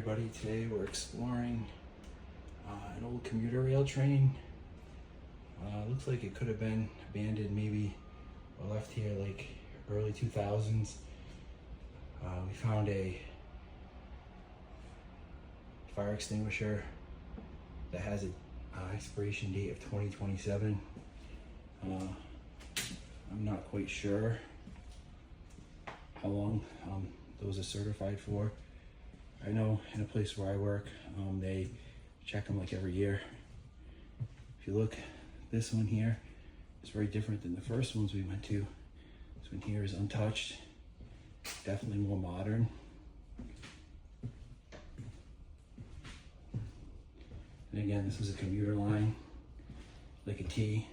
everybody, today we're exploring an old commuter rail train. Looks like it could have been abandoned maybe or left here like early 2000s. We found a fire extinguisher that has an expiration date of 2027. I'm not quite sure how long those are certified for. I know in a place where I work, they check them like every year. If you look, this one here is very different than the first ones we went to. This one here is untouched, definitely more modern. And again, this is a commuter line, like a T.